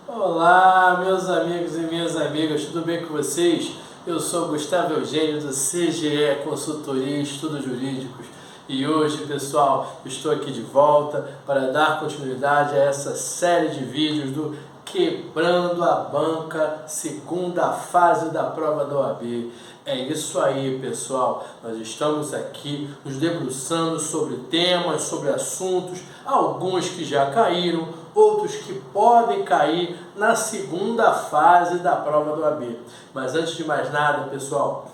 Olá, meus amigos e minhas amigas, tudo bem com vocês? Eu sou Gustavo Eugênio do CGE Consultoria e Estudos Jurídicos e hoje, pessoal, estou aqui de volta para dar continuidade a essa série de vídeos do Quebrando a Banca, segunda fase da prova da OAB. É isso aí, pessoal. Nós estamos aqui nos debruçando sobre temas, sobre assuntos, alguns que já caíram, outros que podem cair na segunda fase da prova do OAB. Mas antes de mais nada, pessoal,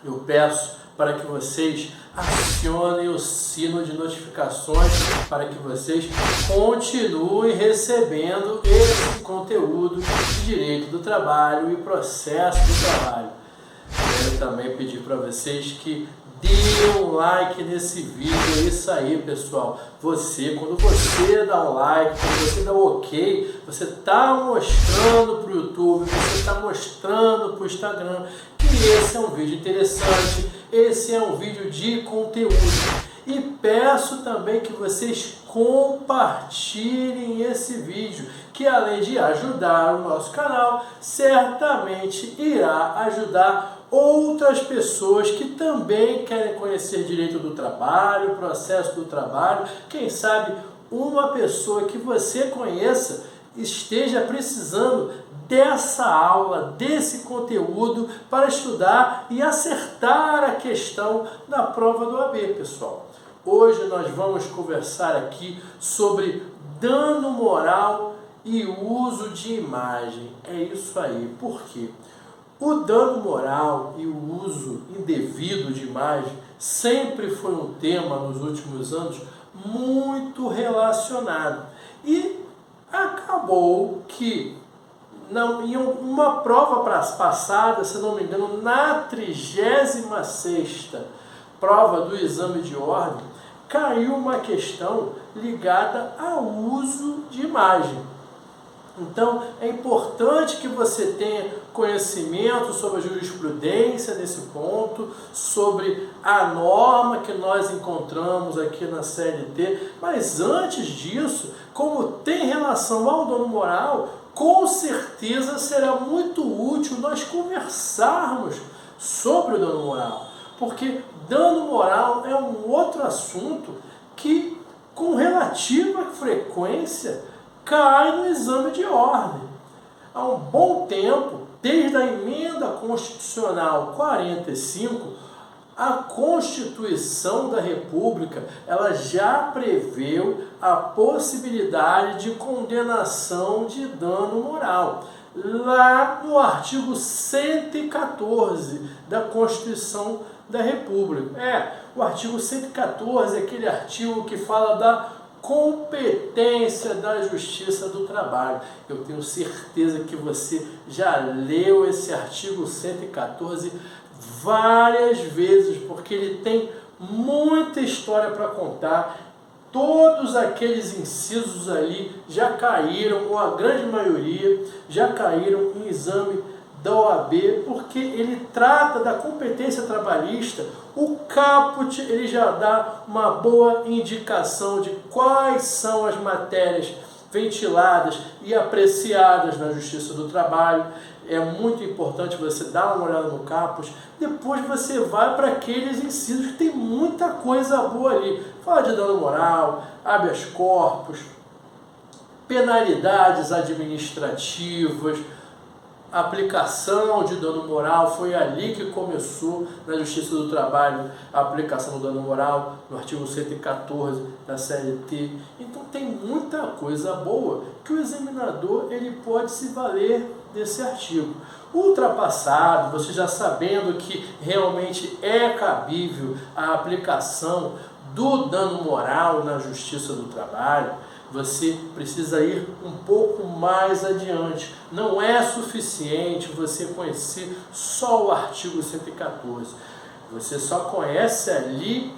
eu peço para que vocês acionem o sino de notificações para que vocês continuem recebendo esse conteúdo de direito do trabalho e processo do trabalho. Quero também pedir para vocês que dê um like nesse vídeo. É isso aí, pessoal. Quando você dá um like, quando você dá um ok, você está mostrando para o YouTube, você está mostrando para o Instagram que esse é um vídeo interessante, esse é um vídeo de conteúdo. E peço também que vocês compartilhem esse vídeo, que além de ajudar o nosso canal, certamente irá ajudar outras pessoas que também querem conhecer direito do trabalho, processo do trabalho. Quem sabe uma pessoa que você conheça esteja precisando dessa aula, desse conteúdo para estudar e acertar a questão da prova do OAB, pessoal. Hoje nós vamos conversar aqui sobre dano moral e uso de imagem. É isso aí. Por quê? O dano moral e o uso indevido de imagem sempre foi um tema nos últimos anos muito relacionado. E acabou que em uma prova passada, se não me engano, na 36ª prova do exame de ordem, caiu uma questão ligada ao uso de imagem. Então, é importante que você tenha conhecimento sobre a jurisprudência nesse ponto, sobre a norma que nós encontramos aqui na CLT, mas antes disso, como tem relação ao dano moral, com certeza será muito útil nós conversarmos sobre o dano moral, porque dano moral é um outro assunto que, com relativa frequência, cai no exame de ordem. Há um bom tempo, desde a emenda constitucional 45, a Constituição da República ela já preveu a possibilidade de condenação de dano moral. Lá no artigo 114 da Constituição da República. O artigo 114 é aquele artigo que fala da competência da Justiça do Trabalho. Eu tenho certeza que você já leu esse artigo 114 várias vezes, porque ele tem muita história para contar. Todos aqueles incisos ali já caíram, ou a grande maioria já caíram em exame da OAB, porque ele trata da competência trabalhista. O caput ele já dá uma boa indicação de quais são as matérias ventiladas e apreciadas na Justiça do Trabalho. É muito importante você dar uma olhada no caput. Depois você vai para aqueles incisos que tem muita coisa boa ali. Fala de dano moral, habeas corpus, penalidades administrativas, aplicação de dano moral. Foi ali que começou na Justiça do Trabalho a aplicação do dano moral, no artigo 114 da CLT. Então tem muita coisa boa que o examinador ele pode se valer desse artigo. Ultrapassado, você já sabendo que realmente é cabível a aplicação do dano moral na Justiça do Trabalho, você precisa ir um pouco mais adiante. Não é suficiente você conhecer só o artigo 114. Você só conhece ali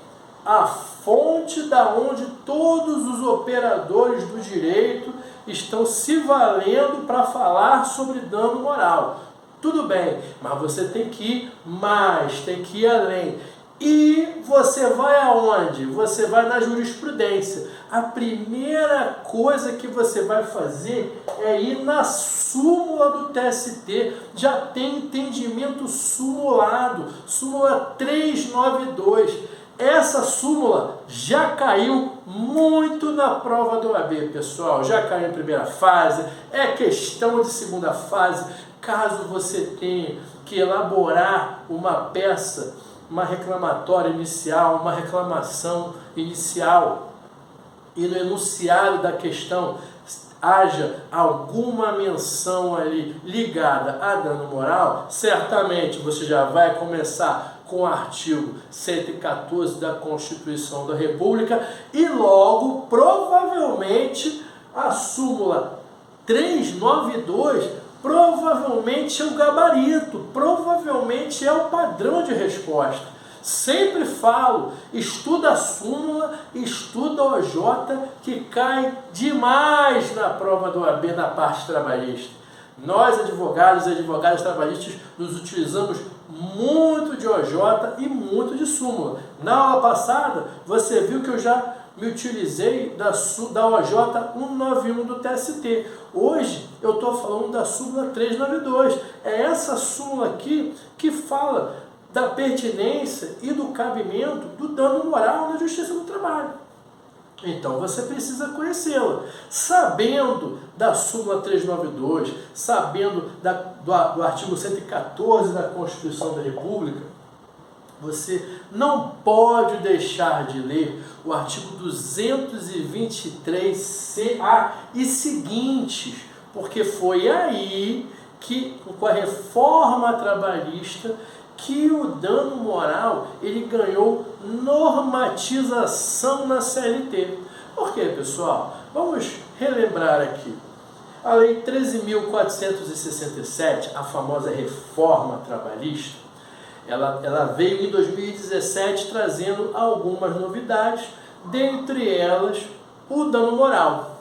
a fonte da onde todos os operadores do direito estão se valendo para falar sobre dano moral. Tudo bem, mas você tem que ir mais, tem que ir além. E você vai aonde? Você vai na jurisprudência. A primeira coisa que você vai fazer é ir na súmula do TST. Já tem entendimento sumulado, súmula 392. Essa súmula já caiu muito na prova do OAB, pessoal. Já caiu em primeira fase, é questão de segunda fase. Caso você tenha que elaborar uma peça, uma reclamatória inicial, uma reclamação inicial, e no enunciado da questão haja alguma menção ali ligada a dano moral, certamente você já vai começar com o artigo 114 da Constituição da República e logo, provavelmente, a súmula 392 provavelmente é o gabarito, provavelmente é o padrão de resposta. Sempre falo, estuda a súmula, estuda o OJ, que cai demais na prova do OAB na parte trabalhista. Nós, advogados e advogadas trabalhistas, nos utilizamos muito de OJ e muito de súmula. Na aula passada, você viu que eu já me utilizei da OJ 191 do TST. Hoje eu estou falando da súmula 392. É essa súmula aqui que fala da pertinência e do cabimento do dano moral na Justiça do Trabalho. Então você precisa conhecê-la. Sabendo da súmula 392, sabendo do artigo 114 da Constituição da República, você não pode deixar de ler o artigo 223-CA e seguintes, porque foi aí que, com a reforma trabalhista, que o dano moral ele ganhou normatização na CLT. Por quê, pessoal? Vamos relembrar aqui. A Lei 13.467, a famosa reforma trabalhista, ela veio em 2017 trazendo algumas novidades, dentre elas o dano moral.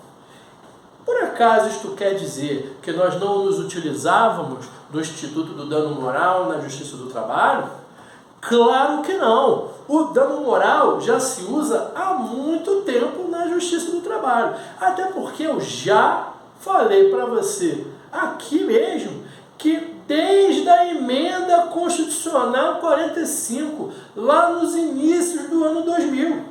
Por acaso isto quer dizer que nós não nos utilizávamos do Instituto do Dano Moral na Justiça do Trabalho? Claro que não! O dano moral já se usa há muito tempo na Justiça do Trabalho. Até porque eu já falei para você aqui mesmo que desde a emenda constitucional 45, lá nos inícios do ano 2000.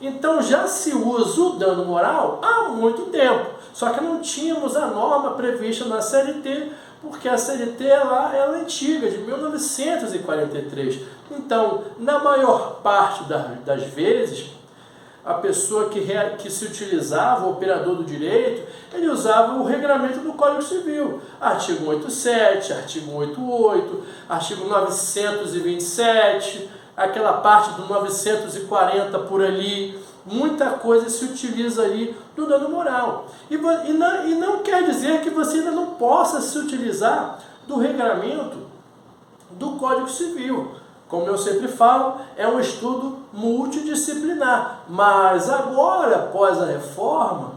Então já se usa o dano moral há muito tempo. Só que não tínhamos a norma prevista na CLT, porque a CLT ela é antiga, de 1943. Então, na maior parte das vezes, a pessoa que se utilizava, o operador do direito, ele usava o regramento do Código Civil. Artigo 187, artigo 188, artigo 927, aquela parte do 940 por ali. Muita coisa se utiliza ali do dano moral. E não quer dizer que você ainda não possa se utilizar do regramento do Código Civil. Como eu sempre falo, é um estudo multidisciplinar. Mas agora, após a reforma,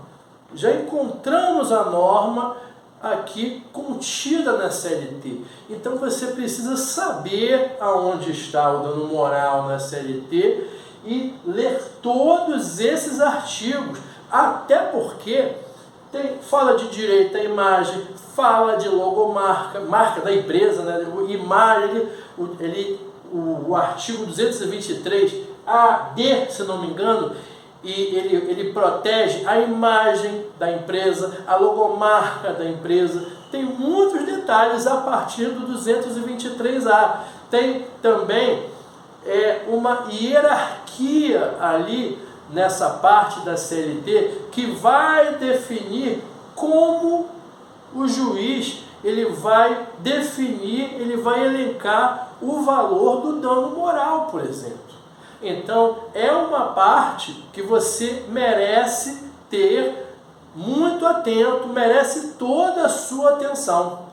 já encontramos a norma aqui contida na CLT. Então você precisa saber aonde está o dano moral na CLT e ler todos esses artigos. Até porque fala de direito à imagem, fala de logomarca, marca da empresa, né? Imagem, o artigo 223-AD, se não me engano, e ele protege a imagem da empresa, a logomarca da empresa. Tem muitos detalhes a partir do 223A. Tem também uma hierarquia ali nessa parte da CLT que vai definir como o juiz ele vai definir, ele vai elencar o valor do dano moral, por exemplo. Então, é uma parte que você merece ter muito atento, merece toda a sua atenção.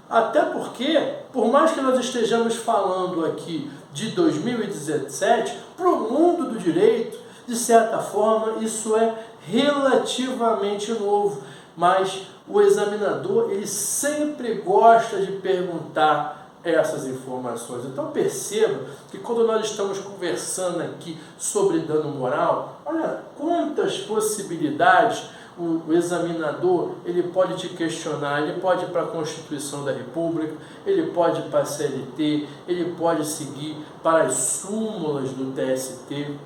Até porque, por mais que nós estejamos falando aqui de 2017, para o mundo do direito, de certa forma, isso é relativamente novo. Mas o examinador, ele sempre gosta de perguntar essas informações. Então perceba que quando nós estamos conversando aqui sobre dano moral, olha quantas possibilidades o examinador ele pode te questionar. Ele pode ir para a Constituição da República, ele pode ir para a CLT, ele pode seguir para as súmulas do TST.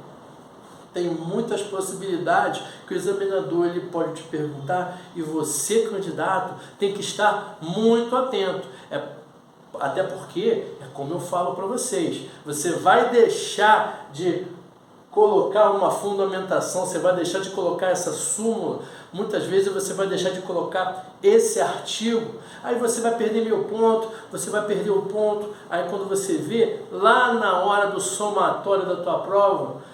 Tem muitas possibilidades que o examinador ele pode te perguntar, e você, candidato, tem que estar muito atento. Até porque, é como eu falo para vocês, você vai deixar de colocar uma fundamentação, você vai deixar de colocar essa súmula, muitas vezes você vai deixar de colocar esse artigo, aí você vai perder 1000 pontos, você vai perder um ponto, aí quando você vê, lá na hora do somatório da tua prova,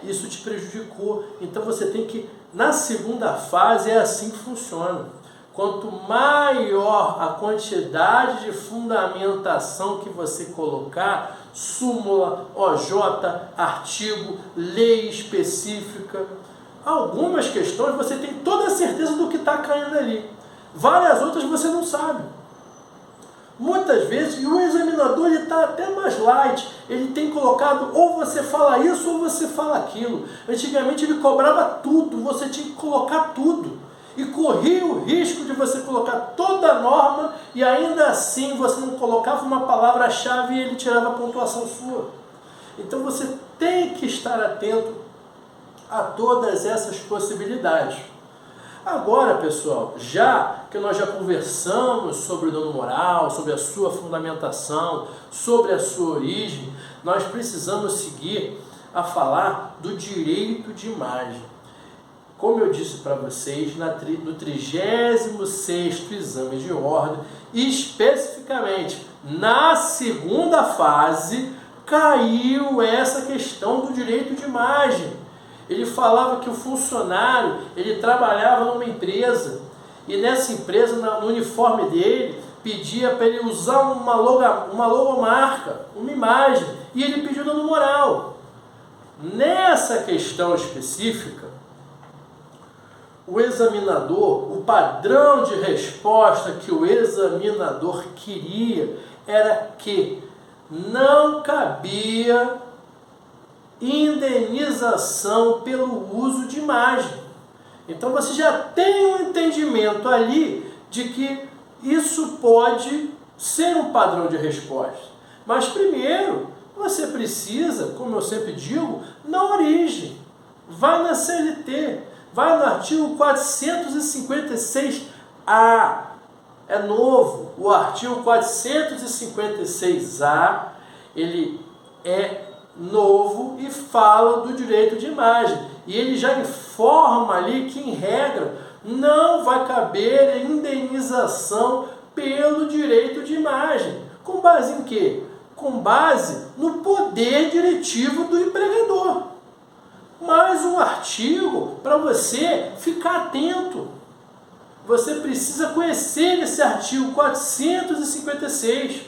isso te prejudicou. Então você tem que, na segunda fase, é assim que funciona. Quanto maior a quantidade de fundamentação que você colocar, súmula, OJ, artigo, lei específica, algumas questões você tem toda a certeza do que está caindo ali. Várias outras você não sabe. Muitas vezes, e o examinador está até mais light, ele tem colocado ou você fala isso ou você fala aquilo. Antigamente ele cobrava tudo, você tinha que colocar tudo. E corria o risco de você colocar toda a norma e ainda assim você não colocava uma palavra-chave e ele tirava a pontuação sua. Então você tem que estar atento a todas essas possibilidades. Agora, pessoal, já que nós já conversamos sobre o dano moral, sobre a sua fundamentação, sobre a sua origem, nós precisamos seguir a falar do direito de imagem. Como eu disse para vocês, no 36º exame de ordem, especificamente na segunda fase, caiu essa questão do direito de imagem. Ele falava que o funcionário, ele trabalhava numa empresa, e nessa empresa, no uniforme dele, pedia para ele usar uma logomarca, uma imagem, e ele pediu dano moral. Nessa questão específica, o examinador, o padrão de resposta que o examinador queria era que não cabia indenização pelo uso de imagem. Então você já tem um entendimento ali de que isso pode ser um padrão de resposta. Mas primeiro, você precisa, como eu sempre digo, na origem. Vai na CLT. Vai no artigo 456-A, é novo, o artigo 456-A, ele é novo e fala do direito de imagem. E ele já informa ali que, em regra, não vai caber indenização pelo direito de imagem. Com base em quê? Com base no poder diretivo do empregador. Mais um artigo para você ficar atento. Você precisa conhecer esse artigo 456.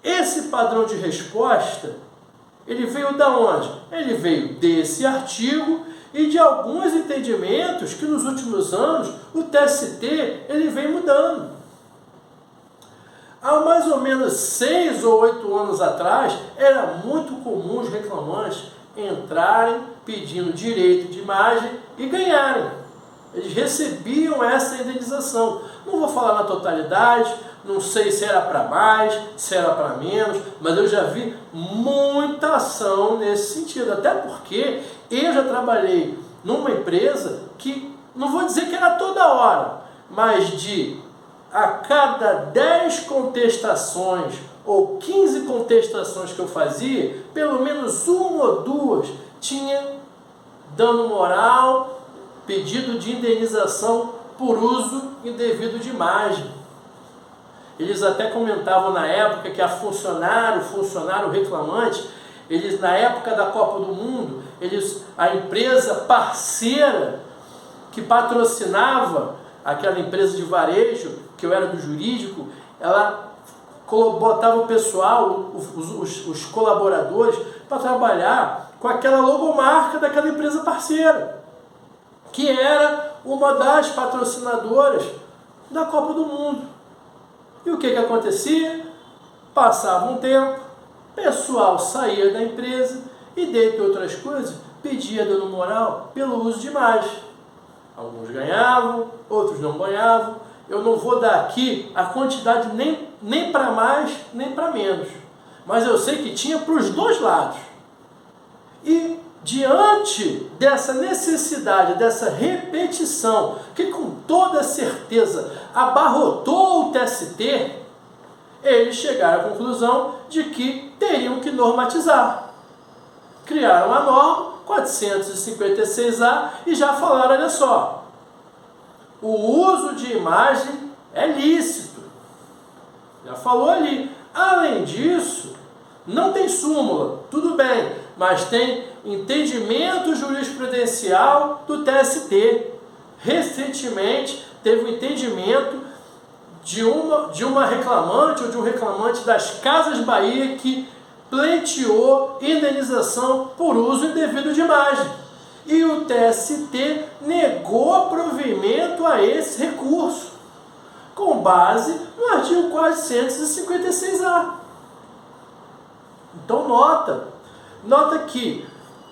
Esse padrão de resposta, ele veio da onde? Ele veio desse artigo e de alguns entendimentos que nos últimos anos o TST ele vem mudando. Há mais ou menos 6 ou 8 anos atrás, era muito comum os reclamantes entrarem pedindo direito de imagem e ganharem. Eles recebiam essa indenização. Não vou falar na totalidade, não sei se era para mais, se era para menos, mas eu já vi muita ação nesse sentido. Até porque eu já trabalhei numa empresa que, não vou dizer que era toda hora, mas a cada 10 contestações ou 15 contestações que eu fazia, pelo menos uma ou duas tinha dano moral, pedido de indenização por uso indevido de imagem. Eles até comentavam na época que o funcionário reclamante, eles, na época da Copa do Mundo, a empresa parceira que patrocinava aquela empresa de varejo, que eu era do jurídico, ela botava o pessoal, os colaboradores, para trabalhar com aquela logomarca daquela empresa parceira, que era uma das patrocinadoras da Copa do Mundo. E o que acontecia? Passava um tempo, pessoal saía da empresa e, dentre outras coisas, pedia dano moral pelo uso de imagem. Alguns ganhavam, outros não ganhavam. Eu não vou dar aqui a quantidade nem para mais, nem para menos. Mas eu sei que tinha para os dois lados. E diante dessa necessidade, dessa repetição, que com toda certeza abarrotou o TST, eles chegaram à conclusão de que teriam que normatizar. Criaram a norma 456A e já falaram, olha só, o uso de imagem é lícito. Já falou ali. Além disso, não tem súmula, tudo bem, mas tem entendimento jurisprudencial do TST. Recentemente teve um entendimento de uma reclamante ou de um reclamante das Casas Bahia que pleiteou indenização por uso indevido de imagem. E o TST negou provimento a esse recurso, com base no artigo 456A. Então nota que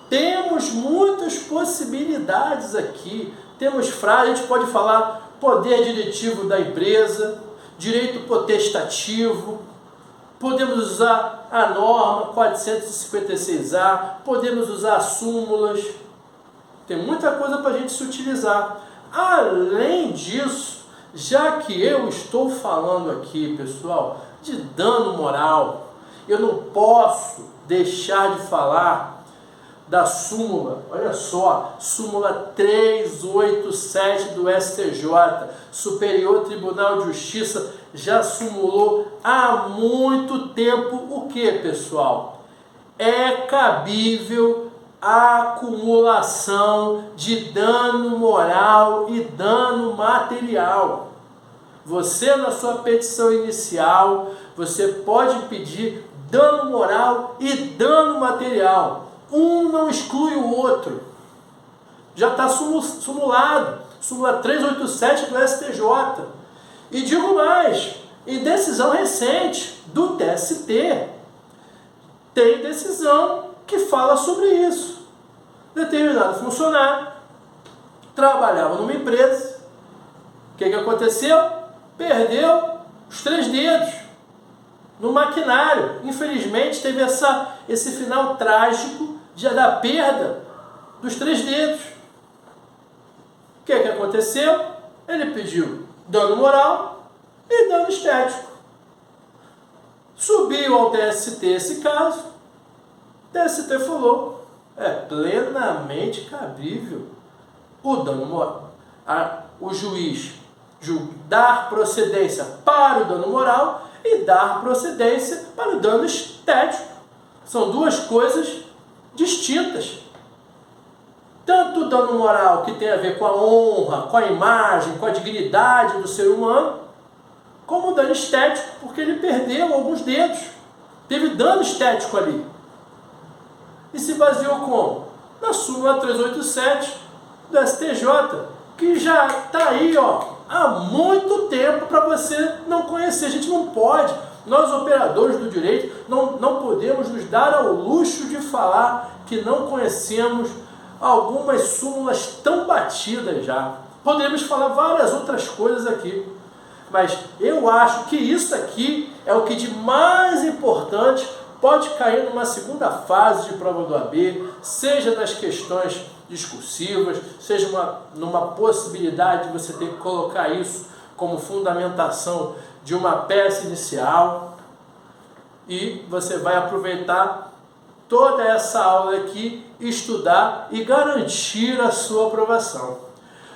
temos muitas possibilidades aqui. Temos frases, a gente pode falar poder diretivo da empresa, direito potestativo, podemos usar a norma 456A, podemos usar súmulas, tem muita coisa para a gente se utilizar. Além disso, já que eu estou falando aqui, pessoal, de dano moral, eu não posso deixar de falar da súmula, olha só, súmula 387 do STJ, Superior Tribunal de Justiça, já sumulou há muito tempo o que, pessoal? É cabível a acumulação de dano moral e dano material. Você, na sua petição inicial, você pode pedir dano moral e dano material. Um não exclui o outro. Já está sumulado. Súmula 387 do STJ. E digo mais, em decisão recente do TST, tem decisão que fala sobre isso. Determinado funcionário trabalhava numa empresa. O que aconteceu? Perdeu os 3 dedos no maquinário. Infelizmente teve esse final trágico da perda dos 3 dedos. O que aconteceu? Ele pediu dano moral e dano estético. Subiu ao TST esse caso. O TST falou, é plenamente cabível o dano moral. O juiz dar procedência para o dano moral e dar procedência para o dano estético. São duas coisas distintas. Tanto o dano moral, que tem a ver com a honra, com a imagem, com a dignidade do ser humano, como o dano estético, porque ele perdeu alguns dedos. Teve dano estético ali. E se baseou como? Na súmula 387 do STJ, que já está aí, há muito tempo para você não conhecer. A gente não pode, nós operadores do direito, não podemos nos dar ao luxo de falar que não conhecemos algumas súmulas tão batidas já. Podemos falar várias outras coisas aqui, mas eu acho que isso aqui é o que de mais importante pode cair numa segunda fase de prova do AB, seja nas questões discursivas, seja numa possibilidade de você ter que colocar isso como fundamentação de uma peça inicial, e você vai aproveitar toda essa aula aqui, estudar e garantir a sua aprovação.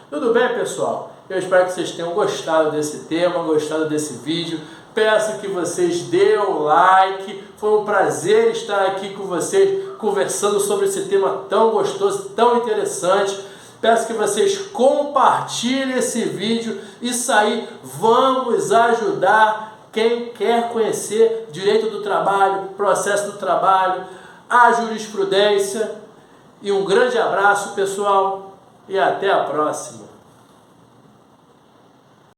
Tudo bem, pessoal? Eu espero que vocês tenham gostado desse tema, gostado desse vídeo. Peço que vocês dêem o like. Foi um prazer estar aqui com vocês, conversando sobre esse tema tão gostoso, tão interessante. Peço que vocês compartilhem esse vídeo. Isso aí, vamos ajudar quem quer conhecer direito do trabalho, processo do trabalho, a jurisprudência. E um grande abraço, pessoal, e até a próxima.